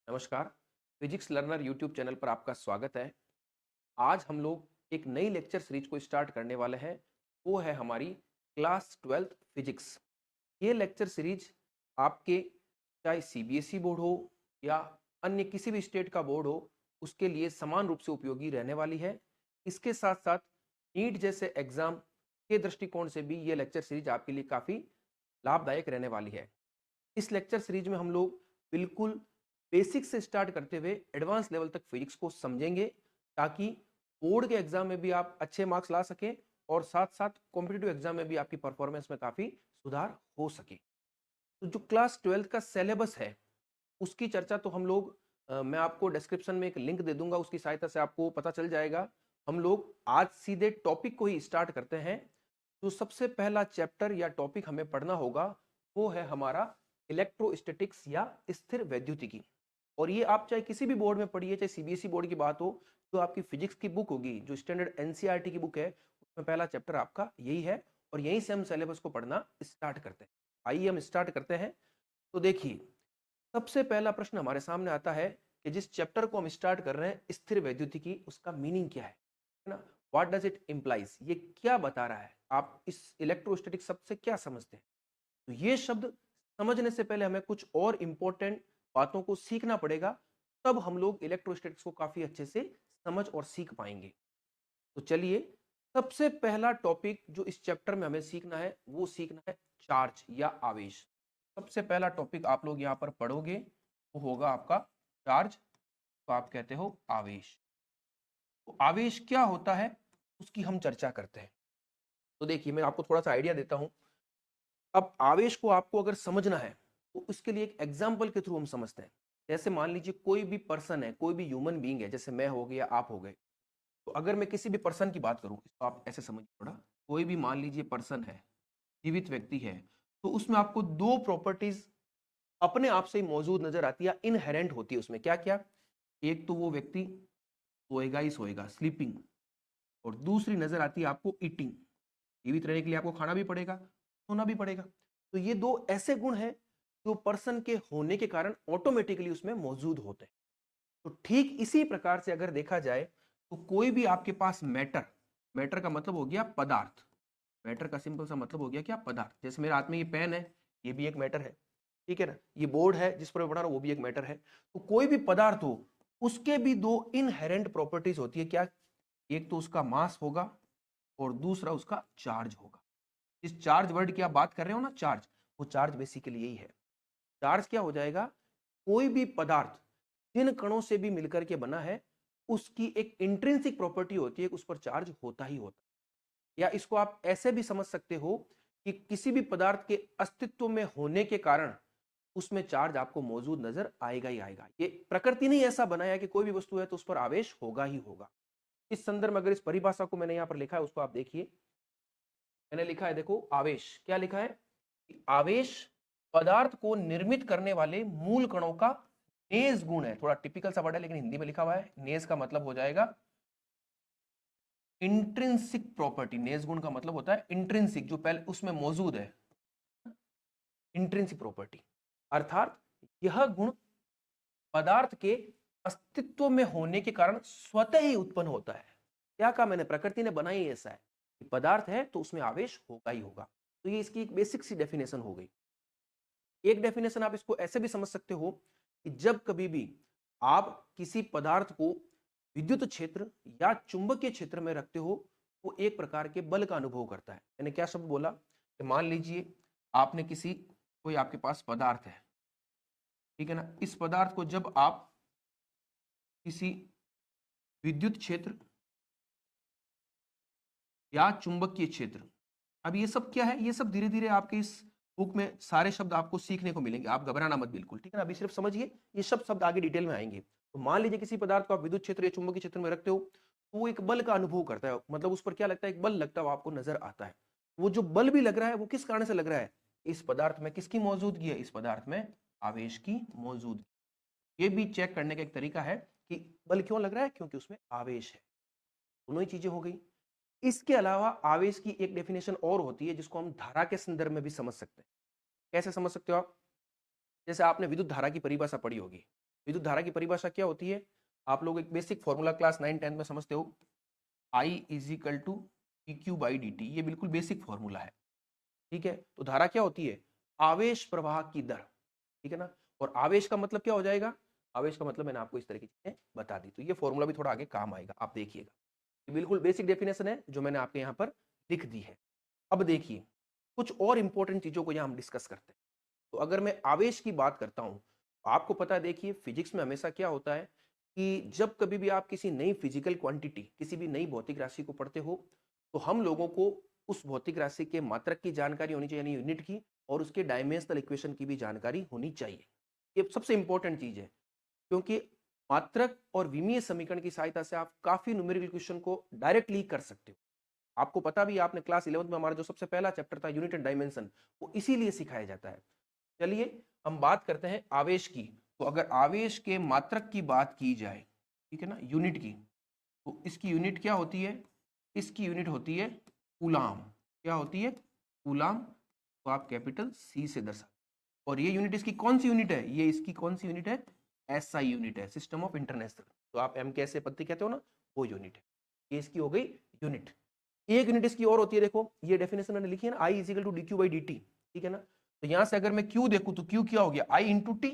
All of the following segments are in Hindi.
नमस्कार। फिजिक्स लर्नर यूट्यूब चैनल पर आपका स्वागत है। आज हम लोग एक नई लेक्चर सीरीज को स्टार्ट करने वाले हैं। वो है हमारी क्लास 12th फिजिक्स। ये लेक्चर सीरीज आपके चाहे सीबीएसई बोर्ड हो या अन्य किसी भी स्टेट का बोर्ड हो, उसके लिए समान रूप से उपयोगी रहने वाली है। इसके साथ साथ नीट जैसे एग्जाम के दृष्टिकोण से भी ये लेक्चर सीरीज आपके लिए काफ़ी लाभदायक रहने वाली है। इस लेक्चर सीरीज में हम लोग बिल्कुल बेसिक से स्टार्ट करते हुए एडवांस लेवल तक फिजिक्स को समझेंगे, ताकि बोर्ड के एग्जाम में भी आप अच्छे मार्क्स ला सकें और साथ साथ कॉम्पिटिटिव एग्जाम में भी आपकी परफॉर्मेंस में काफ़ी सुधार हो सके। तो जो क्लास 12th का सिलेबस है, उसकी चर्चा तो हम लोग मैं आपको डिस्क्रिप्शन में एक लिंक दे दूंगा, उसकी सहायता से आपको पता चल जाएगा। हम लोग आज सीधे टॉपिक को ही स्टार्ट करते हैं। जो सबसे पहला चैप्टर या टॉपिक हमें पढ़ना होगा वो है हमारा इलेक्ट्रोस्टैटिक्स या स्थिर वैद्युतिकी। और ये आप चाहे किसी भी बोर्ड में पढ़िए, चाहे सीबीएसई बोर्ड की बात हो, जो आपकी फिजिक्स की बुक होगी, जो स्टैंडर्ड एनसीईआरटी की बुक है, उसमें पहला चैप्टर आपका यही है। और यहीं से हम सिलेबस को पढ़ना स्टार्ट करते हैं। आइए हम स्टार्ट करते हैं। तो देखिए, सबसे पहला प्रश्न हमारे सामने आता है कि जिस चैप्टर को हम स्टार्ट कर रहे हैं स्थिर वैद्युतिकी, उसका मीनिंग क्या है ना? What does it implies? ये क्या बता रहा है? आप इस इलेक्ट्रोस्टैटिक शब्द से क्या समझते हैं? तो ये शब्द समझने से पहले हमें कुछ और इंपॉर्टेंट बातों को सीखना पड़ेगा, तब हम लोग इलेक्ट्रोस्टैटिक्स को काफी अच्छे से समझ और सीख पाएंगे। तो चलिए, सबसे पहला टॉपिक जो इस चैप्टर में हमें सीखना है वो सीखना है चार्ज या आवेश। सबसे पहला टॉपिक आप लोग यहाँ पर पढ़ोगे वो होगा आपका चार्ज, तो आप कहते हो आवेश। तो आवेश क्या होता है उसकी हम चर्चा करते हैं। तो देखिए, मैं आपको थोड़ा सा आइडिया देता हूं। अब आवेश को आपको अगर समझना है तो इसके लिए एक एग्जाम्पल के थ्रू हम समझते हैं। जैसे मान लीजिए कोई भी पर्सन है, कोई भी ह्यूमन बीइंग है, जैसे मैं हो गया, आप हो गए। तो अगर मैं किसी भी पर्सन की बात करूं, तो आप ऐसे समझिए थोड़ा। कोई भी मान लीजिए पर्सन है, जीवित व्यक्ति है, तो उसमें आपको दो प्रॉपर्टीज अपने आप से ही मौजूद नजर आती है, इनहेरेंट होती है उसमें। क्या क्या? एक तो वो व्यक्ति सोएगा ही सोएगा, स्लीपिंग। और दूसरी नजर आती है आपको ईटिंग। जीवित रहने के लिए आपको खाना भी पड़ेगा, सोना भी पड़ेगा। तो ये दो ऐसे गुण हैं जो पर्सन के होने के कारण ऑटोमेटिकली उसमें मौजूद होते हैं। तो ठीक इसी प्रकार से अगर देखा जाए तो कोई भी आपके पास मैटर, मैटर का मतलब हो गया पदार्थ, मैटर का सिंपल सा मतलब हो गया क्या? पदार्थ। जैसे मेरे हाथ में ये पेन है, ये भी एक मैटर है, ठीक है ना? ये बोर्ड है जिस पर मैं बना रहा हूं, वो भी एक मैटर है। तो कोई भी पदार्थ हो, उसके भी दो इनहेरेंट प्रॉपर्टीज होती है। क्या? एक तो उसका मास होगा और दूसरा उसका चार्ज होगा। इस चार्ज वर्ड की आप बात कर रहे हो ना, चार्ज, वो चार्ज बेसिकली यही है। चार्ज क्या हो जाएगा? कोई भी पदार्थ जिन कणों से भी मिलकर के बना है, उसकी एक इंट्रिंसिक प्रॉपर्टी होती है, उस पर चार्ज होता ही होता है। या इसको आप ऐसे भी समझ सकते हो कि किसी भी पदार्थ के अस्तित्व में होने के कारण उसमें चार्ज आपको मौजूद नजर आएगा ही आएगा। ये प्रकृति ने ऐसा बनाया कि कोई भी वस्तु है तो उस पर आवेश होगा ही होगा। इस संदर्भ में अगर इस परिभाषा को मैंने यहां पर लिखा है, उसको आप देखिए। मैंने लिखा है, देखो, आवेश क्या लिखा है कि आवेश पदार्थ को निर्मित करने वाले मूल कणों का नेज गुण है। थोड़ा टिपिकल सा वर्ड है लेकिन हिंदी में लिखा हुआ है। नेज का मतलब हो जाएगा इंट्रिंसिक प्रॉपर्टी। नेज गुण का मतलब होता है इंट्रिंसिक, जो पहले उसमें मौजूद है, इंट्रिंसिक प्रॉपर्टी। अर्थात यह गुण पदार्थ के अस्तित्व में होने के कारण स्वतः ही उत्पन्न होता है। क्या कहा मैंने? प्रकृति ने बनाई ऐसा है कि पदार्थ है तो उसमें आवेश होगा ही होगा। तो ये इसकी एक बेसिक सी डेफिनेशन हो गई। एक डेफिनेशन आप इसको ऐसे भी समझ सकते हो कि जब कभी भी आप किसी पदार्थ को विद्युत क्षेत्र या चुंबकीय क्षेत्र में रखते हो, वो एक प्रकार के बल का अनुभव करता है। मैंने क्या शब्द बोला कि मान लीजिए आपने किसी, कोई आपके पास पदार्थ है, ठीक है ना? इस पदार्थ को जब आप किसी विद्युत क्षेत्र या चुंबकीय क्षेत्र, अब ये सब क्या है? ये सब धीरे धीरे आपके इस बुक में सारे शब्द आपको सीखने को मिलेंगे, आप घबराना मत बिल्कुल, ठीक है ना? अभी सिर्फ समझिए, ये सब शब्द आगे डिटेल में आएंगे। तो मान लीजिए किसी पदार्थ को आप विद्युत क्षेत्र या चुंबकीय क्षेत्र में रखते हो, तो वो एक बल का अनुभव करता है। मतलब उस पर क्या लगता है? एक बल लगता है, वो आपको नजर आता है। वो जो बल भी लग रहा है वो किस कारण से लग रहा है? इस पदार्थ में किसकी मौजूदगी है? इस पदार्थ में आवेश की मौजूदगी। ये भी चेक करने का एक तरीका है कि बल क्यों लग रहा है, क्योंकि उसमें आवेश है। दोनों ही चीजें हो गई। इसके अलावा आवेश की एक डेफिनेशन और होती है जिसको हम धारा के संदर्भ में भी समझ सकते हैं। कैसे समझ सकते हो आप? जैसे आपने विद्युत धारा की परिभाषा पढ़ी होगी, विद्युत धारा की परिभाषा क्या होती है? आप लोग एक बेसिक फॉर्मूला क्लास 9 10 में समझते हो, I is equal to dq by dt। ये बिल्कुल बेसिक फॉर्मूला है, ठीक है। तो धारा क्या होती है? आवेश प्रवाह की दर, ठीक है ना। और आवेश का मतलब क्या हो जाएगा? आवेश का मतलब मैंने आपको इस तरह की चीजें बता दी, तो ये फॉर्मूला भी थोड़ा आगे काम आएगा, आप देखिएगा। ये बिल्कुल बेसिक डेफिनेशन है जो मैंने आपके यहाँ पर लिख दी है। अब देखिए, कुछ और इंपॉर्टेंट चीजों को यहाँ हम डिस्कस करते हैं। तो अगर मैं आवेश की बात करता हूं, तो आपको पता है, देखिए फिजिक्स में हमेशा क्या होता है कि जब कभी भी आप किसी नई फिजिकल क्वांटिटी, किसी भी नई भौतिक राशि को पढ़ते हो, तो हम लोगों को उस भौतिक राशि के मात्रक की जानकारी होनी चाहिए, यानी यूनिट की, और उसके डायमेंशनल इक्वेशन की भी जानकारी होनी चाहिए। ये सबसे इंपॉर्टेंट चीज है, क्योंकि मात्रक और विमीय समीकरण की सहायता से आप काफी न्यूमेरिकल क्वेश्चन को डायरेक्टली कर सकते हो। आपको पता भी है, आपने क्लास 11 में हमारा जो सबसे पहला चैप्टर था यूनिट एंड डायमेंशन, वो इसीलिए सिखाया जाता है। चलिए हम बात करते हैं आवेश की। तो अगर आवेश के मात्रक की बात की जाए, ठीक है ना, यूनिट की, तो इसकी यूनिट क्या होती है? इसकी यूनिट होती है कूलाम। क्या होती है? कूलाम। तो आप कैपिटल सी से दर्शा, और ये यूनिट इसकी कौन सी यूनिट है? ये इसकी कौन सी यूनिट है? एसआई यूनिट है, सिस्टम ऑफ इंटरनेशनल। तो आप एम कैसे पत्ती कहते हो ना, वो यूनिट है। ये इसकी हो गई यूनिट। एक यूनिट इसकी और होती है, देखो ये डेफिनेशन मैंने लिखी है ना, I is equal to d q by d t, ठीक है ना। तो यहां से अगर मैं क्यू देखूं तो क्यू क्या हो गया? आई इंटू टी।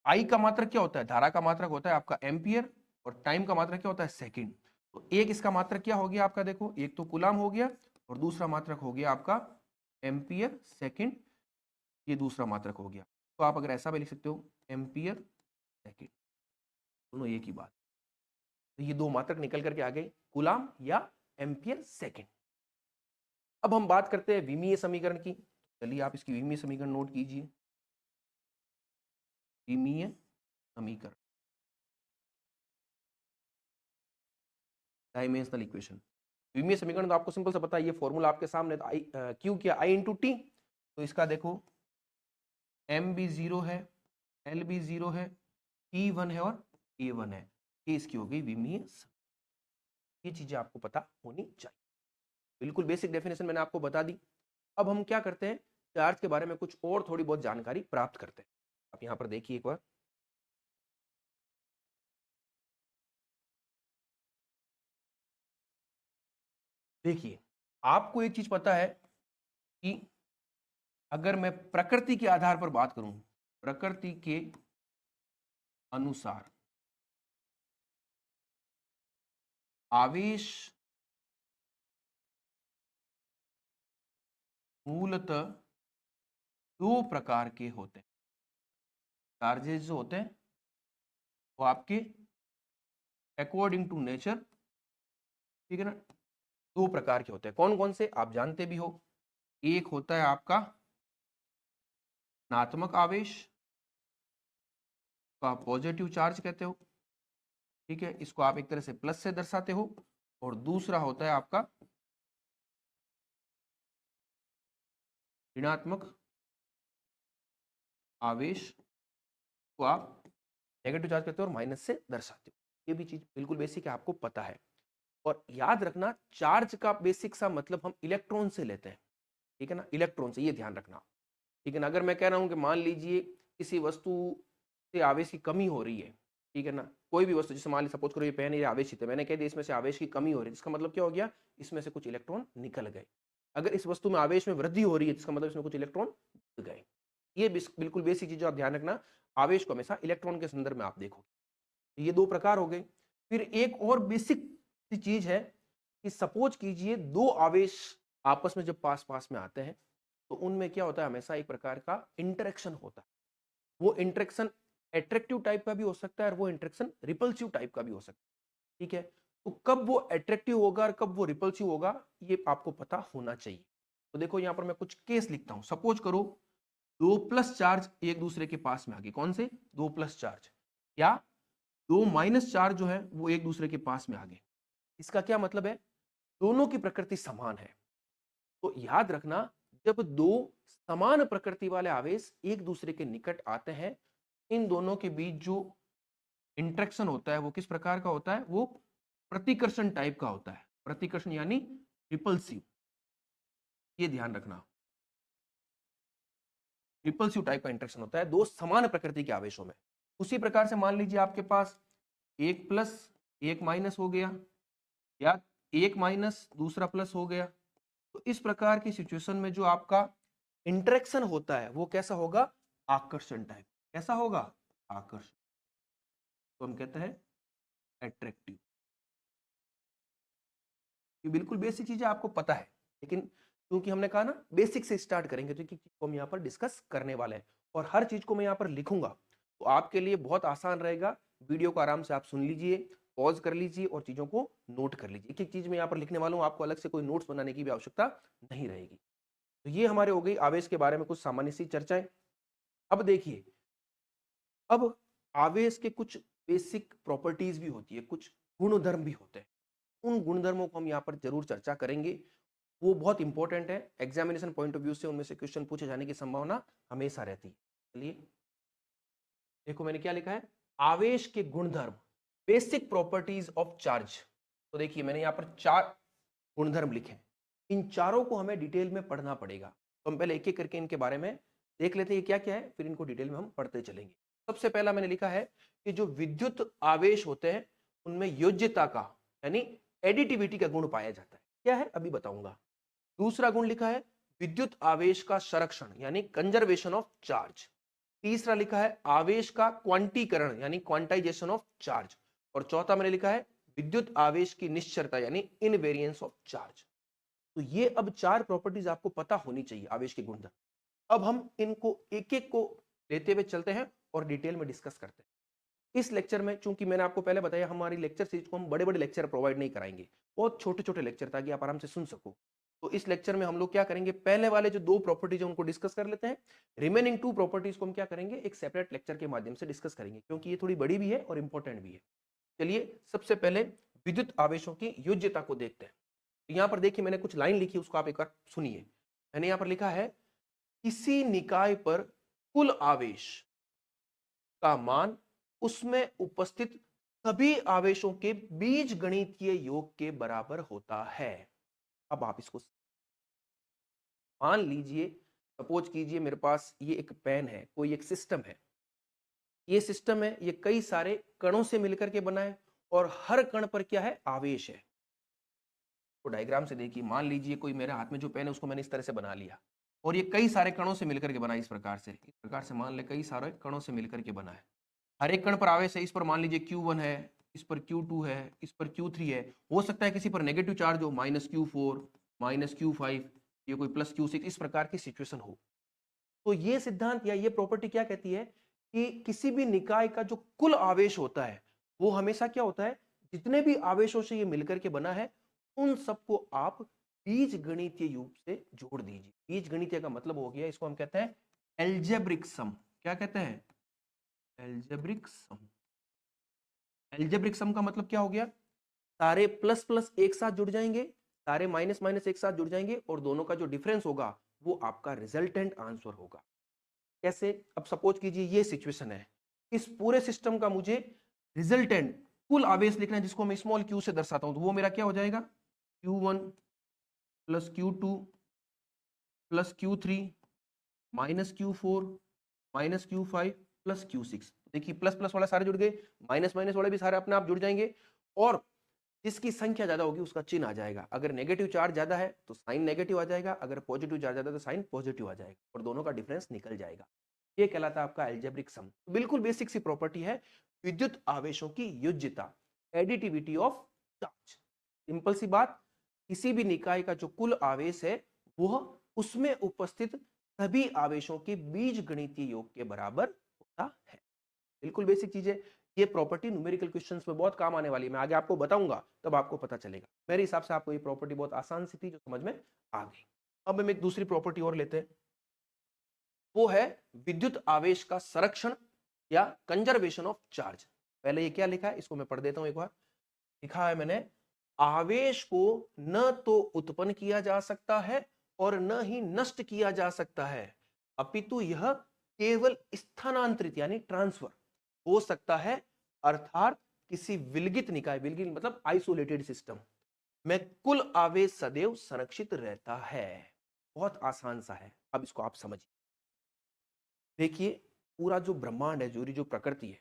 आई का मात्रक क्या होता है? धारा का मात्रक होता है आपका एम्पियर, और टाइम का मात्रक क्या होता है? सेकंड। तो एक इसका मात्रक क्या हो गया आपका? देखो, एक तो कूलाम हो गया, और दूसरा मात्रक हो गया आपका एम्पियर सेकंड। ये दूसरा मात्रक हो गया। तो आप अगर ऐसा भी लिख सकते हो, एम्पियर सेकंड, दोनों एक ही बात। तो ये दो मात्रक निकल करके आ गए, कूलाम या एम्पियर सेकंड। अब हम बात करते हैं विमीय समीकरण की। चलिए आप इसकी विमीय समीकरण नोट कीजिए। विमीय समीकरण, डायमेंशनल इक्वेशन। विमीय समीकरण तो आपको सिंपल सा पता है, ये फॉर्मूला आपके सामने, तो आई क्यू किया आई इंटू टी। तो इसका देखो, एम भी जीरो है, एल भी जीरो है, टी वन है और ए वन है। ये इसकी हो गई विमीय। ये चीजें आपको पता होनी चाहिए, बिल्कुल बेसिक डेफिनेशन मैंने आपको बता दी। अब हम क्या करते हैं, चार्ज के बारे में कुछ और थोड़ी बहुत जानकारी प्राप्त करते हैं। आप यहां पर देखिए एक बार, देखिए आपको एक चीज पता है कि अगर मैं प्रकृति के आधार पर बात करूं, प्रकृति के अनुसार आवेश मूलतः दो प्रकार के होते हैं। चार्जेस जो होते हैं वो आपके अकॉर्डिंग टू नेचर, ठीक है ना, दो प्रकार के होते हैं। कौन कौन से आप जानते भी हो। एक होता है आपका धनात्मक आवेश, को आप पॉजिटिव चार्ज कहते हो, ठीक है, इसको आप एक तरह से प्लस से दर्शाते हो। और दूसरा होता है आपका ऋणात्मक आवेश, को आप नेगेटिव चार्ज करते हो और माइनस से दर्शाते हो। ये भी चीज बिल्कुल बेसिक है, आपको पता है। और याद रखना, चार्ज का बेसिक सा मतलब हम इलेक्ट्रॉन से लेते हैं, ठीक है ना, इलेक्ट्रॉन से, ये ध्यान रखना, ठीक है ना। अगर मैं कह रहा हूं कि मान लीजिए किसी वस्तु से आवेश की कमी हो रही है, ठीक है ना, कोई भी वस्तु, जैसे मान लीजिए सपोज करो ये पेन, ये आवेशित है, मैंने कह दिया इसमें से आवेश की कमी हो रही है, इसका मतलब क्या हो गया? इसमें से कुछ इलेक्ट्रॉन निकल गए। अगर इस वस्तु में आवेश में वृद्धि हो रही है, इसका मतलब इसमें कुछ इलेक्ट्रॉन गए। ये बिल्कुल बेसिक चीज आप ध्यान रखना, आवेश को हमेशा इलेक्ट्रॉन के संदर्भ में आप देखो। ये दो प्रकार हो गए। फिर एक और बेसिक सी चीज है कि सपोज कीजिए दो आवेश आपस में जब पास पास में आते हैं, तो उनमें क्या होता है? हमेशा एक प्रकार का इंटरेक्शन होता है। वो इंटरेक्शन एट्रैक्टिव टाइप का भी हो सकता है, और वो इंटरेक्शन रिपल्सिव टाइप का भी हो सकता है, ठीक है। तो कब वो एट्रैक्टिव होगा और कब वो रिपल्सिव होगा, ये आपको पता होना चाहिए। तो देखो यहां पर मैं कुछ केस लिखता हूं। सपोज करो दो प्लस चार्ज एक दूसरे के पास में आ गए। कौन से? दो प्लस चार्ज, या दो माइनस चार्ज जो है वो एक दूसरे के पास में आ गए। इसका क्या मतलब है? दोनों की प्रकृति समान है। तो याद रखना, जब दो समान प्रकृति वाले आवेश एक दूसरे के निकट आते हैं, इन दोनों के बीच जो इंटरेक्शन होता है वो किस प्रकार का होता है? वो प्रतिकर्षण टाइप का होता है। प्रतिकर्षण यानी रिपल्सिव, ये ध्यान रखना, रिपल्सिव टाइप का इंटरेक्शन होता है दो समान प्रकृति के आवेशों में। उसी प्रकार से मान लीजिए आपके पास एक प्लस एक माइनस हो गया, या एक माइनस दूसरा प्लस हो गया। तो इस प्रकार की सिचुएशन में जो आपका इंटरेक्शन होता है वो कैसा होगा? आकर्षण टाइप। कैसा होगा? आकर्षण। तो हम कहते हैं एट्रैक्टिव। ये बिल्कुल बेसिक चीजें आपको पता है, लेकिन क्योंकि हमने कहा ना बेसिक से स्टार्ट करेंगे, तो एक चीज को हम यहाँ पर डिस्कस करने वाले हैं और हर चीज को मैं यहाँ पर लिखूंगा, तो आपके लिए बहुत आसान रहेगा। वीडियो को आराम से आप सुन लीजिए, पॉज कर लीजिए और चीजों को नोट कर लीजिए। एक एक चीज मैं यहाँ पर लिखने वाला हूँ, आपको अलग से कोई नोट्स बनाने की भी आवश्यकता नहीं रहेगी। तो ये हमारे हो गई आवेश के बारे में कुछ सामान्य सी चर्चाएं। अब देखिए, अब आवेश के कुछ बेसिक प्रॉपर्टीज भी होती है, कुछ गुणधर्म भी होते हैं। उन गुणधर्मों को हम यहाँ पर जरूर चर्चा करेंगे, वो बहुत इंपॉर्टेंट है। एग्जामिनेशन पॉइंट ऑफ व्यू से उनमें से क्वेश्चन पूछे जाने की संभावना हमेशा रहती है। चलिए देखो मैंने क्या लिखा है, आवेश के गुणधर्म, बेसिक प्रॉपर्टीज ऑफ चार्ज। तो देखिए मैंने यहाँ पर 4 गुणधर्म लिखे हैं। इन चारों को हमें डिटेल में पढ़ना पड़ेगा, तो हम पहले एक एक करके इनके बारे में देख लेते हैं क्या क्या है, फिर इनको डिटेल में हम पढ़ते चलेंगे। सबसे पहला मैंने लिखा है कि जो विद्युत आवेश होते हैं उनमें योज्यता का यानी एडिटिविटी का गुण पाया जाता है। क्या है अभी बताऊंगा। दूसरा गुण लिखा है विद्युत आवेश का संरक्षण यानी कंजर्वेशन ऑफ चार्ज। तीसरा लिखा है आवेश का क्वांटीकरण यानी क्वांटाइजेशन ऑफ चार्ज। और चौथा मैंने लिखा है विद्युत आवेश की निश्चरता यानी इनवेरियंस ऑफ चार्ज। तो ये अब 4 प्रॉपर्टीज आपको पता होनी चाहिए आवेश के गुणधर्म। अब हम इनको एक एक को लेते हुए चलते हैं और डिटेल में डिस्कस करते हैं। इस लेक्चर में चूंकि मैंने आपको पहले बताया हमारी लेक्चर सीरीज को हम बड़े बड़े लेक्चर प्रोवाइड नहीं कराएंगे, बहुत छोटे छोटे लेक्चर ताकि आप आराम से सुन सको। तो इस लेक्चर में हम लोग क्या करेंगे, पहले वाले जो 2 प्रॉपर्टीज है उनको डिस्कस कर लेते हैं। रिमेनिंग 2 प्रॉपर्टीज को हम क्या करेंगे, एक सेपरेट लेक्चर के माध्यम से डिस्कस करेंगे, क्योंकि ये थोड़ी बड़ी भी है और इंपॉर्टेंट भी है। चलिए सबसे पहले विद्युत आवेशों की योज्यता को देखते हैं। यहां पर देखिए मैंने कुछ लाइन लिखी, उसको आप एक बार सुनिए। मैंने यहां पर लिखा है किसी निकाय पर कुल आवेश का मान उसमें उपस्थित सभी आवेशों के बीजगणितीय योग के बराबर होता है। अब आप इसको मान लीजिए, सपोज कीजिए मेरे पास ये एक पेन है, कोई एक सिस्टम है। ये सिस्टम है, ये कई सारे कणों से मिलकर के बना है और हर कण पर क्या है, आवेश है। तो डायग्राम से देखिए, मान लीजिए कोई मेरे हाथ में जो पेन है उसको मैंने इस तरह से बना लिया और ये कई सारे कणों से मिलकर के बना है। इस प्रकार से मान ले कई सारे कणों से मिलकर के बना है। हर एक कण पर आवेश है। इस पर मान लीजिए Q1 है, इस पर Q2 है, इस पर Q3 है। हो सकता है किसी पर नेगेटिव चार्ज हो, -Q4, -Q5, ये कोई +Q6, इस प्रकार की सिचुएशन हो। तो ये सिद्धांत या ये प्रॉपर्टी क्या कहती है कि किसी भी निकाय का जो कुल आवेश होता है वो हमेशा क्या होता है, जितने भी आवेशों से ये मिलकर के बना है उन सबको आप बीज गणितीय रूप से जोड़ दीजिए। बीज गणितीय का मतलब हो गया, इसको हम कहते हैं एल्जेब्रिक सम। क्या कहते हैं? Algebraic sum. एल्जेब्रिक सम का मतलब क्या हो गया, सारे प्लस प्लस एक साथ जुड़ जाएंगे, सारे माइनस माइनस एक साथ जुड़ जाएंगे और दोनों का जो डिफरेंस होगा वो आपका रिजल्टेंट आंसर होगा। कैसे? अब सपोज कीजिए ये सिचुएशन है, इस पूरे सिस्टम का मुझे रिजल्टेंट कुल आवेश लिखना है जिसको मैं स्मॉल q से दर्शाता हूं, तो वो मेरा क्या हो जाएगा, Q1 plus Q2 plus Q3 minus Q4 minus Q5 plus Q6। देखिए प्लस प्लस वाले सारे जुड़ गए, माइनस माइनस वाले भी सारे अपने आप जुड़ जाएंगे और जिसकी संख्या ज्यादा होगी उसका चिन्ह आ जाएगा। अगर नेगेटिव चार्ज ज्यादा है तो साइन नेगेटिव आ जाएगा, अगर पॉजिटिव चार्ज ज्यादा है तो साइन पॉजिटिव आ जाएगा और दोनों का डिफरेंस निकल जाएगा। ये कहलाता है आपका एल्जेब्रिक सम। बिल्कुल बेसिक सी प्रॉपर्टी है विद्युत आवेशों की योज्यता, एडिटिविटी ऑफ चार्ज। सिंपल सी बात, किसी भी निकाय का जो कुल आवेश है वह उसमें उपस्थित सभी आवेशों के बीजगणितीय योग के बराबर होता है। बिल्कुल बेसिक चीज है। ये प्रॉपर्टी न्यूमेरिकल क्वेश्चंस में बहुत काम आने वाली है, मैं आगे आपको बताऊंगा तब आपको पता चलेगा। मेरे हिसाब से आपको ये प्रॉपर्टी बहुत आसान सी थी जो समझ में आ गई। अब हम एक दूसरी प्रॉपर्टी और लेते हैं, वो है विद्युत आवेश का संरक्षण या कंजर्वेशन ऑफ चार्ज। पहले ये क्या लिखा है इसको मैं पढ़ देता हूं एक बार। लिखा है मैंने, आवेश को न तो उत्पन्न किया जा सकता है और न ही नष्ट किया जा सकता है, अपितु यह केवल स्थानांतरित यानी ट्रांसफर हो सकता है। अर्थात किसी विलगित निकाय, विलगित मतलब आइसोलेटेड सिस्टम में कुल आवेश सदैव संरक्षित रहता है। बहुत आसान सा है, अब इसको आप समझिए। देखिए पूरा जो ब्रह्मांड है, जो प्रकृति है,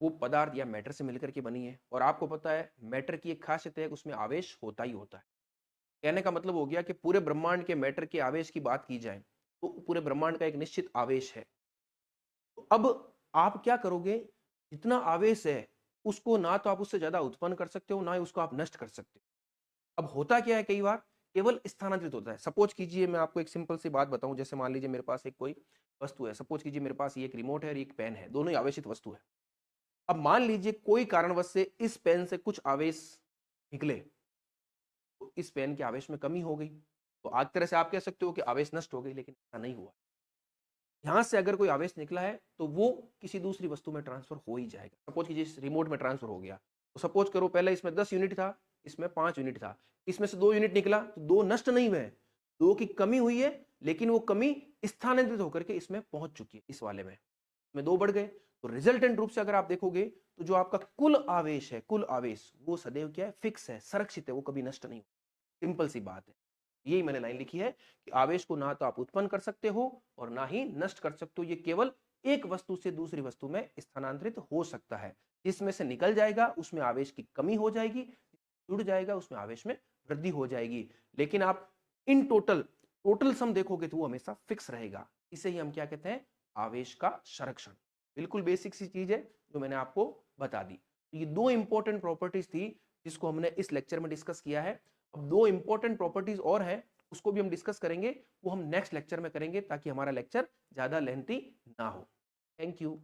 वो पदार्थ या मैटर से मिलकर के बनी है। और आपको पता है मैटर की एक खासियत है कि उसमें आवेश होता ही होता है। कहने का मतलब हो गया कि पूरे ब्रह्मांड के मैटर के आवेश की बात की जाए तो पूरे ब्रह्मांड का एक निश्चित आवेश है। तो अब आप क्या करोगे, जितना आवेश है उसको ना तो आप उससे ज्यादा उत्पन्न कर सकते हो, ना ही उसको आप नष्ट कर सकते हो। अब होता क्या है, कई बार केवल स्थानांतरित होता है। सपोज कीजिए मैं आपको एक सिंपल सी बात बताऊं, जैसे मान लीजिए मेरे पास एक कोई वस्तु है, सपोज कीजिए मेरे पास ये एक रिमोट है और एक पेन है, दोनों ही आवेशित वस्तु है। अब मान लीजिए कोई कारणवश से इस पेन से कुछ आवेश निकले, तो इस पेन के आवेश में कमी हो गई, तो आज तरह से आप कह सकते हो कि आवेश नष्ट हो गई, लेकिन ऐसा नहीं हुआ। यहां से अगर कोई आवेश निकला है तो वो किसी दूसरी वस्तु में ट्रांसफर हो ही जाएगा। सपोज कीजिए इस रिमोट में ट्रांसफर हो गया, तो सपोज करो पहले इसमें 10 यूनिट था, इसमें 5 यूनिट था, इसमें से 2 यूनिट निकला, तो 2 नष्ट नहीं हुए, 2 की कमी हुई है, लेकिन वो कमी स्थानांतरित होकर के इसमें पहुंच चुकी है, इस वाले में 2 बढ़ गए। तो रिजल्टेंट रूप से अगर आप देखोगे तो जो आपका कुल आवेश है, कुल आवेश वो सदैव क्या है, फिक्स है, संरक्षित है, वो कभी नष्ट नहीं। सिंपल सी बात है। यही मैंने लाइन लिखी है कि आवेश को ना तो आप उत्पन्न कर सकते हो और ना ही नष्ट कर सकते हो। ये केवल एक वस्तु से दूसरी वस्तु में स्थानांतरित हो सकता है। जिसमें से निकल जाएगा उसमें आवेश की कमी हो जाएगी, जुड़ जाएगा उसमें आवेश में वृद्धि हो जाएगी। लेकिन आप इन टोटल सम देखोगे तो वो हमेशा फिक्स रहेगा। इसे ही हम क्या कहते हैं, आवेश का संरक्षण। बिल्कुल बेसिक सी चीज है जो मैंने आपको बता दी। तो ये 2 इंपॉर्टेंट प्रॉपर्टीज थी जिसको हमने इस लेक्चर में डिस्कस किया है। अब 2 इंपॉर्टेंट प्रॉपर्टीज और है, उसको भी हम डिस्कस करेंगे, वो हम नेक्स्ट लेक्चर में करेंगे ताकि हमारा लेक्चर ज्यादा लेंथी ना हो। Thank you.